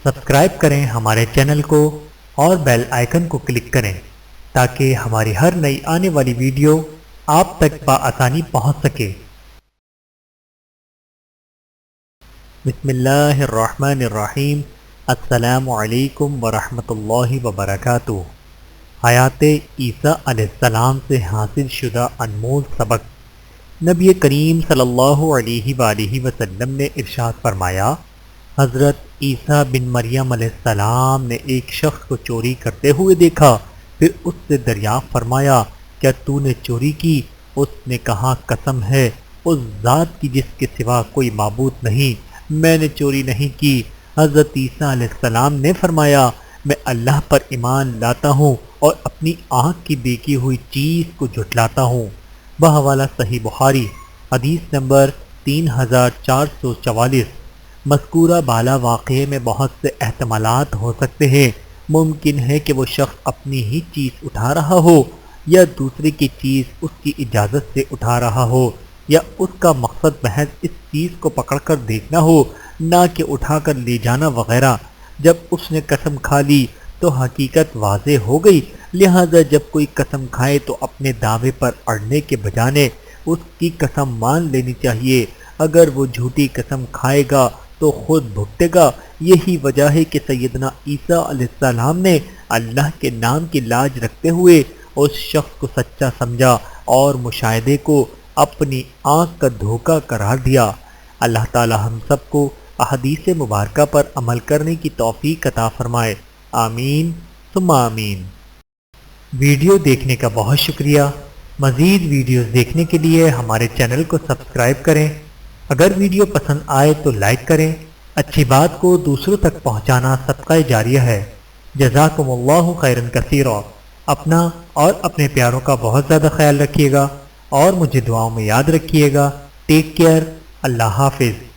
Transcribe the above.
Subscribe کریں ہمارے channel کو اور بیل آئیکن کو کلک کریں تاکہ ہماری ہر نئی آنے والی ویڈیو آپ تک بآسانی پہنچ سکے۔ بسم اللہ الرحمن الرحیم۔ السلام علیکم ورحمۃ اللہ وبرکاتہ۔ حیات عیسیٰ علیہ السلام سے حاصل شدہ انمول سبق۔ نبی کریم صلی اللہ علیہ وآلہ وسلم نے ارشاد فرمایا، حضرت عیسیٰ بن مریم علیہ السلام نے ایک شخص کو چوری کرتے ہوئے دیکھا، پھر اس سے دریافت فرمایا، کیا تو نے چوری کی؟ اس نے کہا، قسم ہے اس ذات کی جس کے سوا کوئی معبود نہیں، میں نے چوری نہیں کی۔ حضرت عیسیٰ علیہ السلام نے فرمایا، میں اللہ پر ایمان لاتا ہوں اور اپنی آنکھ کی دیکھی ہوئی چیز کو جھٹلاتا ہوں۔ بحوالہ صحیح بخاری، حدیث نمبر 3444۔ مذکورہ بالا واقعے میں بہت سے احتمالات ہو سکتے ہیں۔ ممکن ہے کہ وہ شخص اپنی ہی چیز اٹھا رہا ہو، یا دوسرے کی چیز اس کی اجازت سے اٹھا رہا ہو، یا اس کا مقصد محض اس چیز کو پکڑ کر دیکھنا ہو، نہ کہ اٹھا کر لے جانا وغیرہ۔ جب اس نے قسم کھا لی تو حقیقت واضح ہو گئی، لہذا جب کوئی قسم کھائے تو اپنے دعوے پر اڑنے کے بجانے اس کی قسم مان لینی چاہیے۔ اگر وہ جھوٹی قسم کھائے گا تو خود بھگتے گا۔ یہی وجہ ہے کہ سیدنا عیسیٰ علیہ السلام نے اللہ کے نام کی لاج رکھتے ہوئے اس شخص کو سچا سمجھا اور مشاہدے کو اپنی آنکھ کا دھوکہ قرار دیا۔ اللہ تعالی ہم سب کو احادیث مبارکہ پر عمل کرنے کی توفیق عطا فرمائے، آمین ثم آمین۔ ویڈیو دیکھنے کا بہت شکریہ۔ مزید ویڈیوز دیکھنے کے لیے ہمارے چینل کو سبسکرائب کریں۔ اگر ویڈیو پسند آئے تو لائک کریں۔ اچھی بات کو دوسروں تک پہنچانا صدقہ جاریہ ہے۔ جزاکم اللہ خیرا کثیرا۔ اپنا اور اپنے پیاروں کا بہت زیادہ خیال رکھیے گا اور مجھے دعاؤں میں یاد رکھیے گا۔ Take care. اللہ حافظ۔